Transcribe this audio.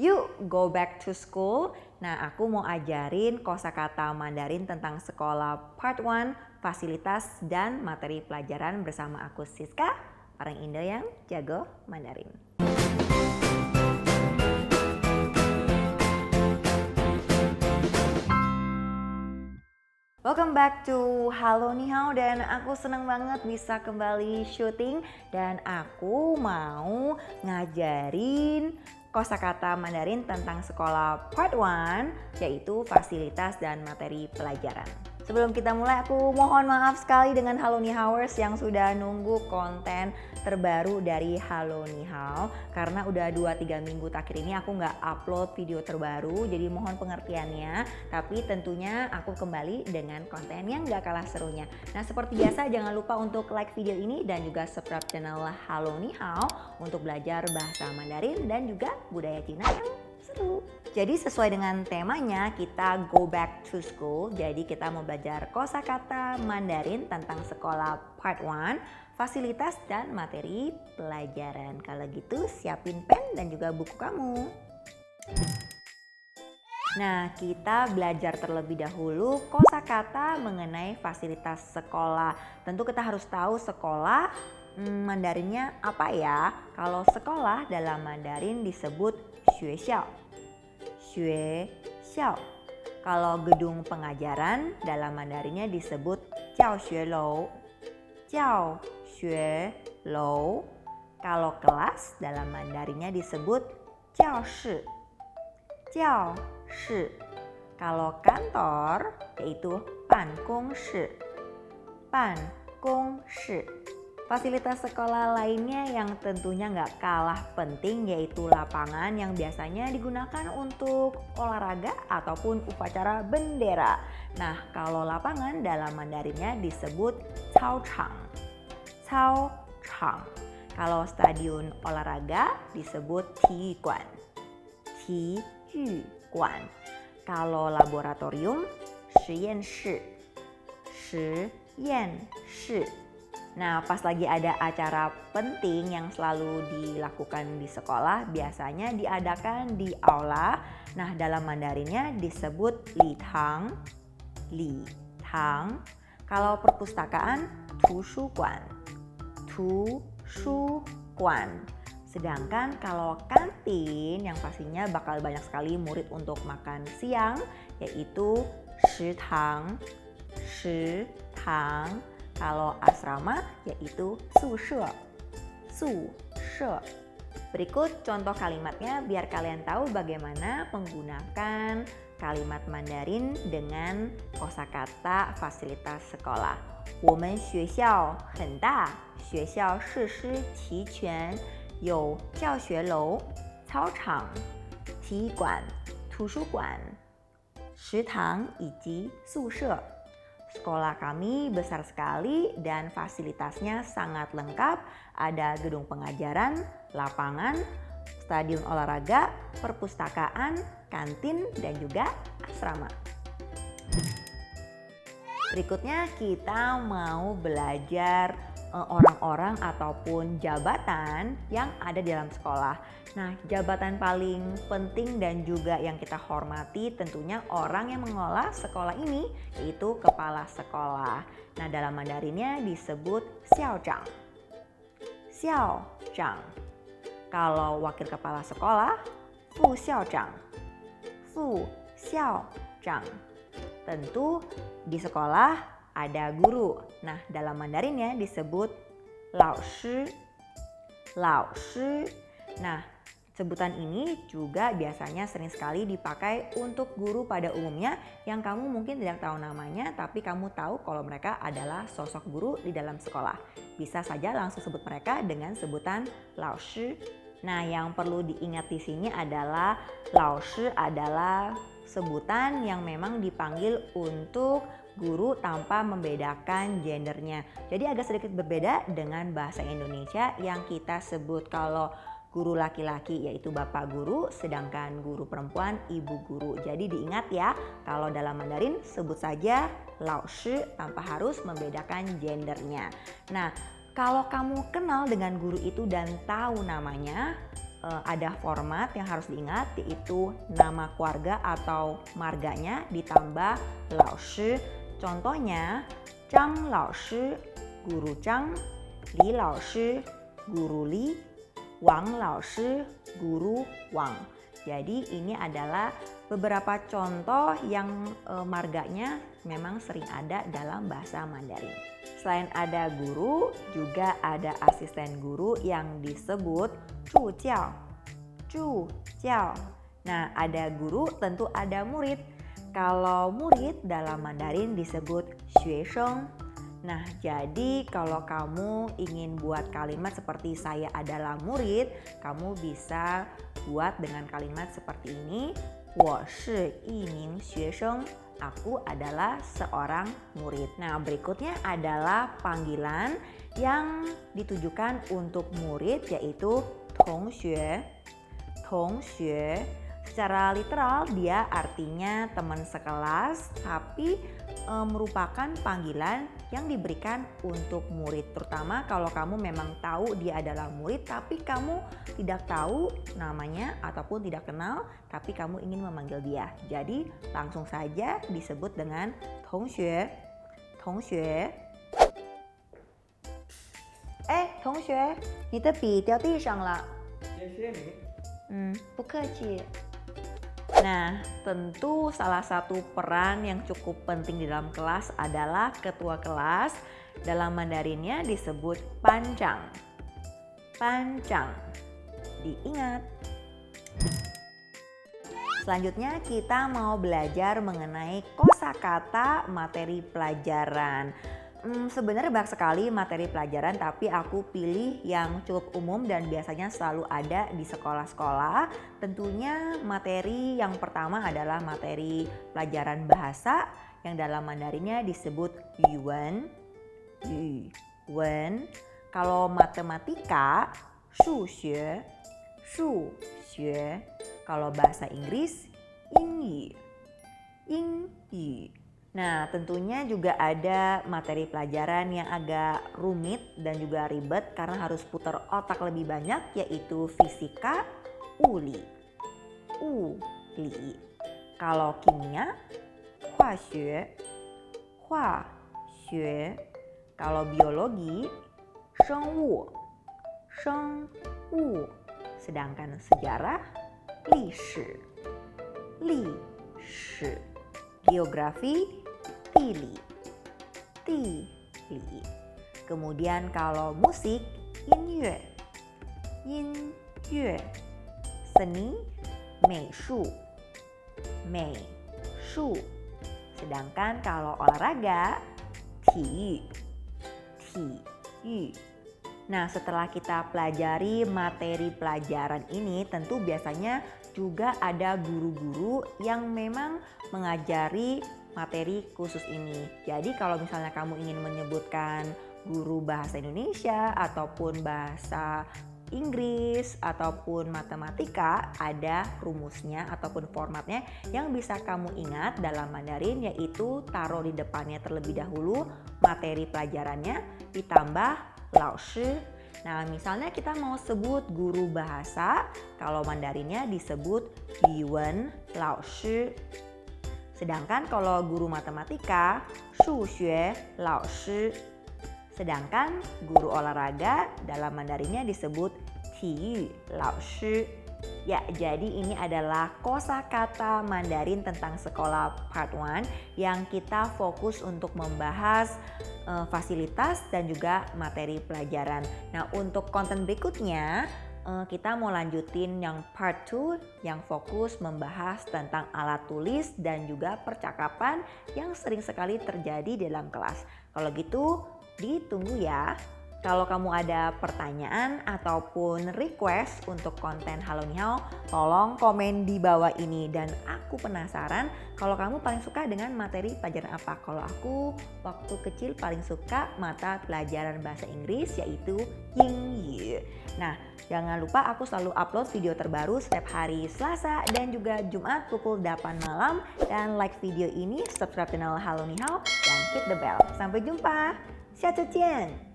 Yuk, go back to school. Nah, aku mau ajarin kosakata Mandarin tentang sekolah part 1, fasilitas dan materi pelajaran bersama aku Siska, orang Indo yang jago Mandarin. Welcome back to Halo Ni Hao, dan aku senang banget bisa kembali syuting dan aku mau ngajarin kosakata Mandarin tentang sekolah part 1, yaitu fasilitas dan materi pelajaran. Sebelum kita mulai, aku mohon maaf sekali dengan Halo Ni Haoers yang sudah nunggu konten terbaru dari Halo Ni Hao, karena udah 2-3 minggu terakhir ini aku nggak upload video terbaru, jadi mohon pengertiannya. Tapi tentunya aku kembali dengan konten yang nggak kalah serunya. Nah, seperti biasa jangan lupa untuk like video ini dan juga subscribe channel Halo Ni Hao untuk belajar bahasa Mandarin dan juga budaya Cina yang seru. Jadi sesuai dengan temanya, kita go back to school. Jadi kita mau belajar kosakata Mandarin tentang sekolah part 1, fasilitas dan materi pelajaran. Kalau gitu siapin pen dan juga buku kamu. Nah, kita belajar terlebih dahulu kosakata mengenai fasilitas sekolah. Tentu kita harus tahu sekolah Mandarinnya apa ya? Kalau sekolah dalam Mandarin disebut xuexiao. Xuexiao. Kalau gedung pengajaran dalam Mandarinnya disebut jiaoxuelou. Jiaoxuelou. Kalau kelas dalam Mandarinnya disebut jiaoshi. Jiaoshi. Kalau kantor yaitu bangongshi. Bangongshi. Fasilitas sekolah lainnya yang tentunya nggak kalah penting yaitu lapangan yang biasanya digunakan untuk olahraga ataupun upacara bendera. Nah, kalau lapangan dalam Mandarinnya disebut caochang. Caochang. Kalau stadion olahraga disebut tiyuguan. Tiyuguan. Kalau laboratorium, shiyanshi. Shiyanshi. Nah, pas lagi ada acara penting yang selalu dilakukan di sekolah, biasanya diadakan di aula. Nah, dalam Mandarinnya disebut litang. Litang. Kalau perpustakaan, tushuguan. Tushuguan. Sedangkan kalau kantin yang pastinya bakal banyak sekali murid untuk makan siang, yaitu shitang. Shitang. Kalau asrama yaitu sushe. Sushe. Berikut contoh kalimatnya biar kalian tahu bagaimana menggunakan kalimat Mandarin dengan kosakata fasilitas sekolah. 我们学校很大，学校设施齐全，有教学楼、操场、体育馆、图书馆、食堂以及宿舍。 Sekolah kami besar sekali dan fasilitasnya sangat lengkap. Ada gedung pengajaran, lapangan, stadion olahraga, perpustakaan, kantin, dan juga asrama. Berikutnya kita mau belajar orang-orang ataupun jabatan yang ada di dalam sekolah. Nah, jabatan paling penting dan juga yang kita hormati tentunya orang yang mengelola sekolah ini, yaitu kepala sekolah. Nah, dalam Mandarinnya disebut xiaozhang. Xiaozhang. Kalau wakil kepala sekolah, fu xiaozhang. Fu xiaozhang. Tentu di sekolah ada guru. Nah, dalam Mandarinnya disebut lao shi. Lao shi. Nah, sebutan ini juga biasanya sering sekali dipakai untuk guru pada umumnya yang kamu mungkin tidak tahu namanya, tapi kamu tahu kalau mereka adalah sosok guru di dalam sekolah. Bisa saja langsung sebut mereka dengan sebutan lao shi. Nah, yang perlu diingat di sini adalah lao shi adalah sebutan yang memang dipanggil untuk guru tanpa membedakan gendernya. Jadi agak sedikit berbeda dengan bahasa Indonesia yang kita sebut kalau guru laki-laki yaitu bapak guru, sedangkan guru perempuan ibu guru. Jadi diingat ya, kalau dalam Mandarin sebut saja lao shi tanpa harus membedakan gendernya. Nah, kalau kamu kenal dengan guru itu dan tahu namanya, ada format yang harus diingat, yaitu nama keluarga atau marganya ditambah lao shi. Contohnya, Zhang lao shi, guru Zhang, Li lao shi, guru Li, Wang lao shi, guru Wang. Jadi ini adalah beberapa contoh yang marganya memang sering ada dalam bahasa Mandarin. Selain ada guru, juga ada asisten guru yang disebut zhu jiao. Zhu jiao. Nah, ada guru tentu ada murid. Kalau murid dalam Mandarin disebut xue sheng. Nah, jadi kalau kamu ingin buat kalimat seperti saya adalah murid, kamu bisa buat dengan kalimat seperti ini. 我是一名学生. Aku adalah seorang murid. Nah, berikutnya adalah panggilan yang ditujukan untuk murid, yaitu 同学. 同学. Secara literal dia artinya teman sekelas, tapi merupakan panggilan yang diberikan untuk murid. Terutama kalau kamu memang tahu dia adalah murid tapi kamu tidak tahu namanya ataupun tidak kenal, tapi kamu ingin memanggil dia. Jadi langsung saja disebut dengan 同学. 同学. 同学，你的笔掉地上了。谢谢你。不客气。Nah, tentu salah satu peran yang cukup penting di dalam kelas adalah ketua kelas. Dalam Mandarinnya disebut panjang. Panjang. Diingat. Selanjutnya kita mau belajar mengenai kosakata materi pelajaran. Sebenarnya banyak sekali materi pelajaran, tapi aku pilih yang cukup umum dan biasanya selalu ada di sekolah-sekolah. Tentunya materi yang pertama adalah materi pelajaran bahasa yang dalam Mandarinnya disebut yuan. Yuan. Kalau matematika, 数学. 数学. Kalau bahasa Inggris, 英语. 英语. Nah, tentunya juga ada materi pelajaran yang agak rumit dan juga ribet karena harus putar otak lebih banyak, yaitu fisika, uli. Uli. Kalau kimia, 化学. 化学. Kalau biologi, 生物. 生物. Sedangkan sejarah, 历史. 历史. Geografi, 地理. 地理. Kemudian kalau musik, 音乐. 音乐. Seni, 美术. 美术. Sedangkan kalau olahraga, 体育. 体育. Nah, setelah kita pelajari materi pelajaran ini, tentu biasanya juga ada guru-guru yang memang mengajari materi khusus ini. Jadi kalau misalnya kamu ingin menyebutkan guru bahasa Indonesia ataupun bahasa Inggris ataupun matematika, ada rumusnya ataupun formatnya yang bisa kamu ingat dalam Mandarin, yaitu taruh di depannya terlebih dahulu materi pelajarannya ditambah lao shi. Nah, misalnya kita mau sebut guru bahasa, kalau Mandarinnya disebut yuan lao shi. Sedangkan kalau guru matematika, 数学老师. Sedangkan guru olahraga dalam Mandarinnya disebut 体育老师. Ya, jadi ini adalah kosakata Mandarin tentang sekolah part 1 yang kita fokus untuk membahas fasilitas dan juga materi pelajaran. Nah, untuk konten berikutnya kita mau lanjutin yang part 2 yang fokus membahas tentang alat tulis dan juga percakapan yang sering sekali terjadi dalam kelas. Kalau gitu, ditunggu ya. Kalau kamu ada pertanyaan ataupun request untuk konten Halo Ni Hao, tolong komen di bawah ini. Dan aku penasaran kalau kamu paling suka dengan materi pelajaran apa. Kalau aku waktu kecil paling suka mata pelajaran bahasa Inggris, yaitu Yingyu. Nah, jangan lupa aku selalu upload video terbaru setiap hari Selasa dan juga Jumat pukul 8 malam. Dan like video ini, subscribe channel Halo Ni Hao, dan hit the bell. Sampai jumpa, 下次见。